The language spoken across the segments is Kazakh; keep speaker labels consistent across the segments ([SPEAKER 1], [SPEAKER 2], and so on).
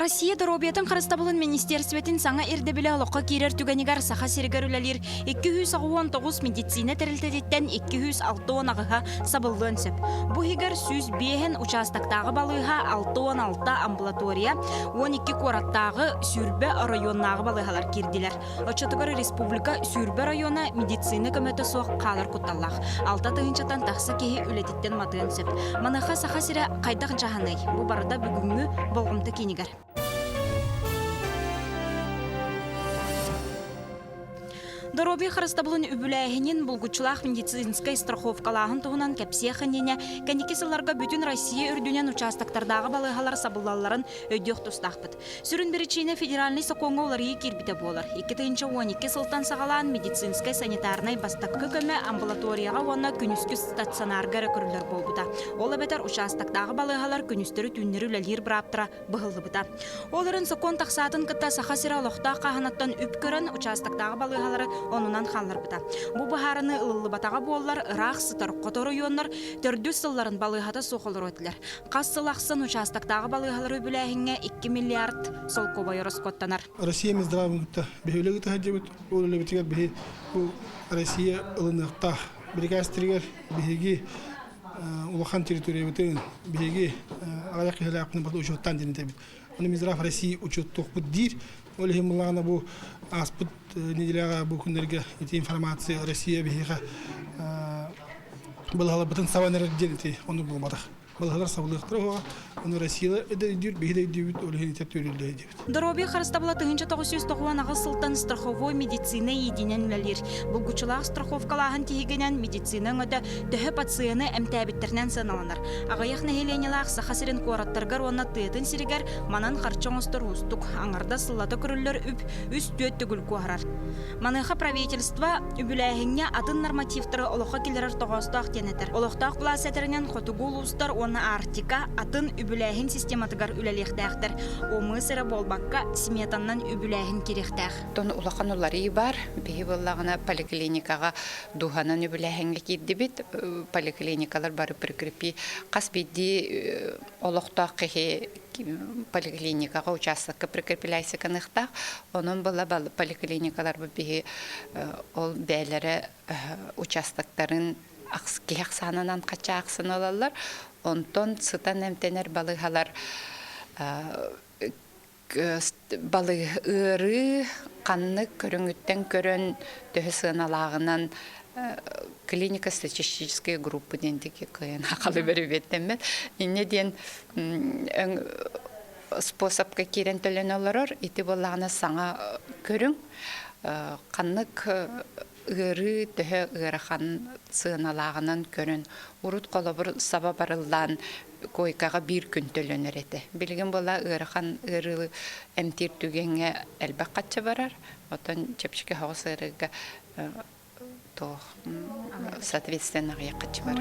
[SPEAKER 1] Россия Доробиятын Харыстабылын Министерсветин саңа ирдебілі алыққа керер түгенігер саха сиргер үлелер 219 медицина тәрілтедеттен 206 ағыға сабылдың сөп. Бұ егер сүз бейін участақтағы балыға 616 амбулатория, 12 қораттағы сүрбе районнағы балығалар керділер. Очатығыр республика сүрбе районы медицина көмөті соқ қалар құтталлақ. 6 тығыншатан тақсы кейі үлететтен матығын сөп. Маныға саха сирі қайдақ жағанай. Бұ барыда бүгінгі болғымты кенігер. Дороби Харыстабылын үбіләйінен бұлгучылақ медицинскай страховкалағын тұғынан кәпсияқынене кәнекесіларға бүтін Россия үрдінен участақтардағы балығалар сабылаларын өйдеқ тұстақпыд. Сүрін бірічіне федеральный соқоңы олары кербіті болыр. 2-12 сылтан сағалан медицинскай санитарнай бастаққы көмі амбулаторияға оны күнүскі стационарға рөкірілер болбыда. Ол әбетер участақтағы балығалар күнүстері түннері үләлер бұраптыра бұғылы бұда. Оларын соқон тақсатын кітта сақа сира лоқта қағанаттан үп көрін участақтағы балығалары онунан халлар быта. Бу бахарыны ылылы батаға боллар, ырaq сытар қотору йоннар, төрдүс сылларын балыгата соқылыр өтілер. Қас сылақсын участақтағы балыгалары бүләхінге 2 миллиард сол кобай роскоттанар.
[SPEAKER 2] Россия мездравымытта бейулегі тахаджабыт, ол өлебетігер бейі Россия ылынықта бригастригер бейге улахан территория бітігін бейге ағаяқ елақпының баты учеттан денетебет. Оны мездрав Россия учеттоқ бұд дейр, ол емілағына бұл аспыт неделяға бұл күндерге информация Россия бейге бұл бұтын саванер денете, оны бұл бадақ. Балалар сабылықтырға, оны Россия өйдір, бейді өйдебет, олығын етеп өрілді өйдебет.
[SPEAKER 1] Дороби Харыстабыла 1990 ағы сылтан страховой медицина единен үләлер. Бұлгучылақ страховкалағын тегенен медицина өді түхі пациені әмтәбеттерінен сыналанар. Ағаяқ нәхеленелақ сақасырын қораттарғар оны тыйтын сирігер манан қарчон ұстыр ұстық. Аңарда сыллаты көрілер үп үст төт түгіл көғарар. Маныға правительство үбіләйіңе атын нормативтары олыққа келерер тоғастақ денетер. Олықтақ пласетерінен қотығыл ұстар оны Артика атын үбіләйін систематығар үләлектәқтір. Омы сірі болбаққа сметаннан үбіләйін керектәқ.
[SPEAKER 3] Тон улақан олары бар. Бейі болағына поликлиникаға дұғанан үбіләйінге кейді бет. Поликлиникалар бары прикрепи. Қас бейді олықтақ қеге поликлиникаға участыққа прикрепіләйсі қанықтақ. Оның бұла поликлиникалар бейі ол бәйлері участықтарын кеяқ санынан қача ақсын олалар. Онтон сытан әмтенер балығалар балығы қанны көріңіттен көрін төхі сыналағынан клиника статистической группы дендеге көйін ақалы бәрі беттенмет. Инеден способқа керен төлен оларыр, еті болағына саңа көрің қаннық ыры төһө ырахан сыналағынан көрін. Урут қолабыр саба барылдан койкаға бір күн төлөнер еті. Білген бола ырахан ыры әмтер түгенге әлбәк қатшы барар. Отын чепшіке хоғыс ырыға соответственно аяққачы бар.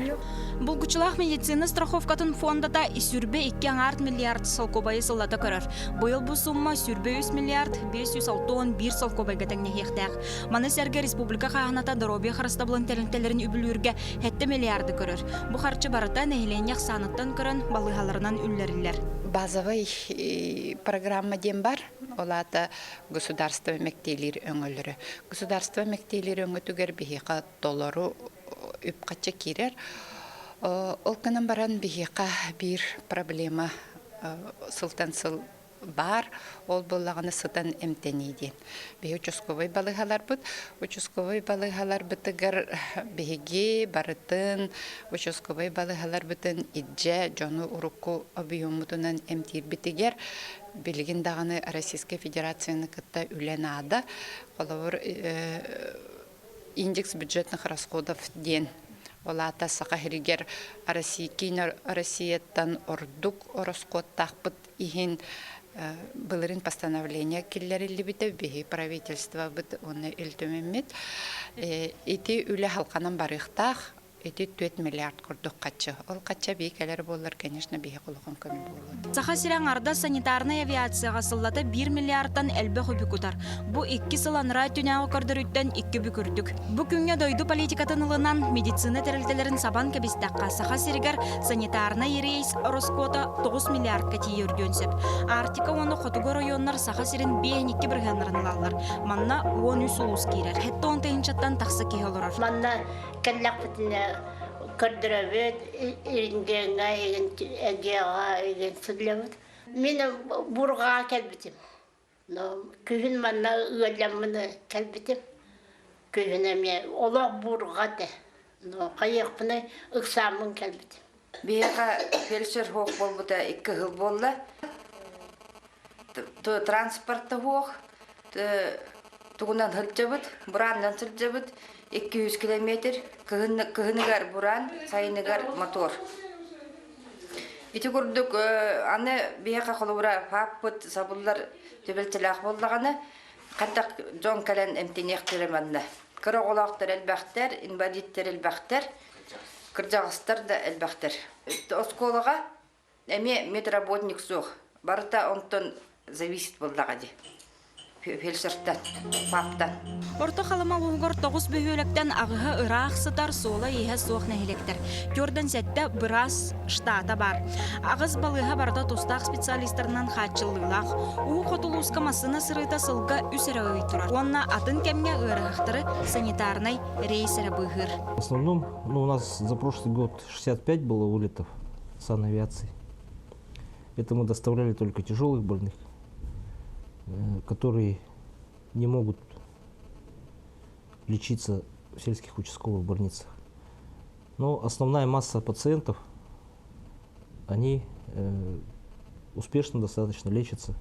[SPEAKER 1] Бұлгучылақ медицина страховкатын фондата сүрбе 2 миллиард солкобайы сыллата көрір. Бұйыл бұл сумма сүрбе 3 миллиард 561 солкобайға тәңне хектәқ. Маны сәрге республика қағаната Дороби Харыстабылын тәлінтелерін үбілерге 7 миллиарды көрір. Бұл қарчы барыта нәхіленяқ саныттан көрін балығаларынан үллерілер.
[SPEAKER 3] Базовый программа дем бар. Олата государство мектейлер өңілері. Государство мектейлер өңі түгер бейіға доллару үпқача керер. Ол күнін баран бейіға бір проблема сылтан сыл бар. Ол болағаны сылтан әмтенейден. Бей участковый балығалар бұд. Участковый балығалар бұтығыр бейге барытын. Участковый балығалар бұтын иджа жону ұрыққу объемутынан әмтер бітігер. Білген дағаны Российская Федерацияны кітті үлен ады. Олауыр индекс бюджетных расходов ден. Олата сақахиригер Россияттан ордук расход тақпыт ихин былырын постановление келлерілі біті бейі правительство біті оны үлтімемет. Эти үлі халқанан барықтақ эти 4 миллиард курдук качы. Ол кача бейкелер болар, конечно, бейе кулуқын көмді болар.
[SPEAKER 1] Саха сирен арда санитарный авиацияға сыллата 1 миллиардтан әлбі хүбі күтар. Бұ 2 сыланыра түнәғы көрдіріттен 2 бүкірдік. Бұ күнге дойду политикатын ылынан медицина тәрілтелерін сабан кәбістаққа саха сиригер санитарный рейс Роскота 9 миллиардка тие үрденсеп. Артика оны Хотуго районнар саха сирен 5-2 біргенларын Манна 10 улус кейрер. Хетті он тәйінчаттан тақсы кей олырар.
[SPEAKER 4] Манна кәлләк бітіне көрдірәбет, иріндеңға, еген сүрләбет. Мені бұрға кәлбітім. Күйін манна үйелеміні кәлбітім. Күйін әме олақ бұрға да. Қайықпыны ұқсамын кәлбітім.
[SPEAKER 5] Бияға фельдшер хоқ болбыда 2 жыл болды. Транспортты хоқ, туғынан хылчабыд, бұраннан сылчабыд, 200 километр, кығынығар бұран, сайынығар мотор. Беті көрдік, аны бияға қолы бұра паппыд, сабылдар төбелтілақ болдағаны, қаттақ жон кәлін әмтенектері манна. Кыры олақтар әлбәқтер, инвалидтер әлбәқтер, кыржағыстар да әлбәқтер. Осколыға әме медработник соқ, барыта онтын зависит болдағады. Фельдшерттан, паптан.
[SPEAKER 1] Орто халыма уғыр 9 бөхөліктен ағығы ұрақ сытар сола ехе соқ нәхелектер. Көрден сәтті біраз штата бар. Ағыз балыға барда тостақ специалистерінен қатшылылақ. Уғы қотылуысқа масына сырыта сылға үсірі өй тұрар. Онна атын кәмге ұрағықтыры санитарный рейсері бұғыр.
[SPEAKER 6] В основном, у нас за прошлый год 65 было вылетов санавиации. Это мы доставляли только тяжелых больных, которые не могут лечиться в сельских участковых больницах. Но основная масса пациентов, они успешно достаточно лечатся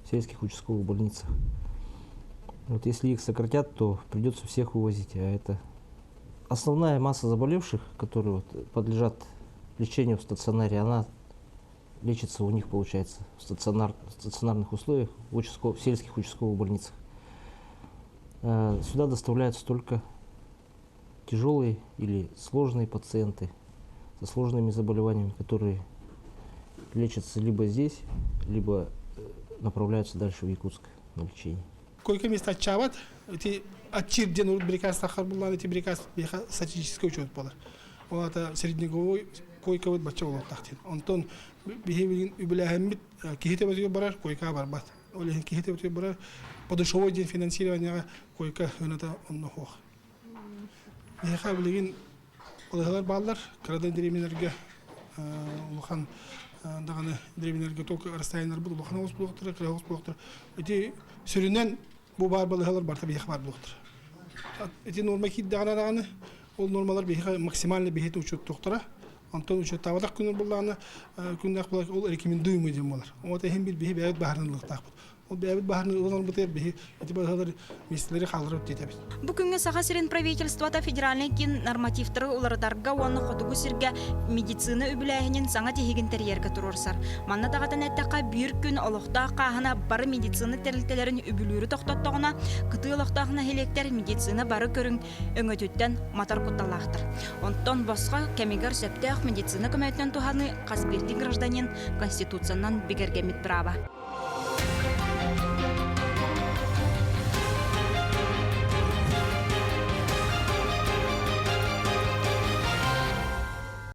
[SPEAKER 6] в сельских участковых больницах. Вот если их сократят, то придется всех вывозить. А это основная масса заболевших, которые подлежат лечению в стационаре, она лечится у них, получается, в стационарных условиях, в сельских участковых больницах. Сюда доставляются только тяжелые или сложные пациенты со сложными заболеваниями, которые лечатся либо здесь, либо направляются дальше в Якутск на лечение.
[SPEAKER 2] Койка места чават, эти отчирден брикас сахар буллан, эти брикас статистический учет было. Вот это среднеголовый койка вот бача было тахтин. Антон бихевин юбилеемит кихите вот барар койка барбат. Олег кихите вот барар подушевой день финансирования койка это он нахох. Я хавлигин олеглар баллар крадан дреминерге лухан даганы дреминерге только расстояние был лухан ос блоктер, краус блоктер. Эти сөрүнөн бу бар балыгалар барта бих бар блоктер. Эти норма кит даганы ол нормалар бих максимально бихет учет доктора. Антон учет тавадак күнөр булланы күндак булак ол рекомендуемый дем болар. Вот эһем бир бих бәйт баһарынлык тапты. Ол бәйт баһарны улан бутер бих эти балыгалар мислери калдырып детебиз.
[SPEAKER 1] Бүгүнгө саха сирен правительството федеральный кин нормативтары улардарга оны хотугу сирге медицина үбүлэһинин саңа тегин терьерге турурсар. Манна дагатан эттака бир күн олохта кахана бары медицина терилтелерин үбүлүрү токтоттогуна кытыылыктагына хелектер медицина бары көрүң өңөтүттен матар кутталаахтыр. Онтон босқа кемигер септех медицина көмөтүнөн туханы каспирти гражданин конституциянан бигергемит права.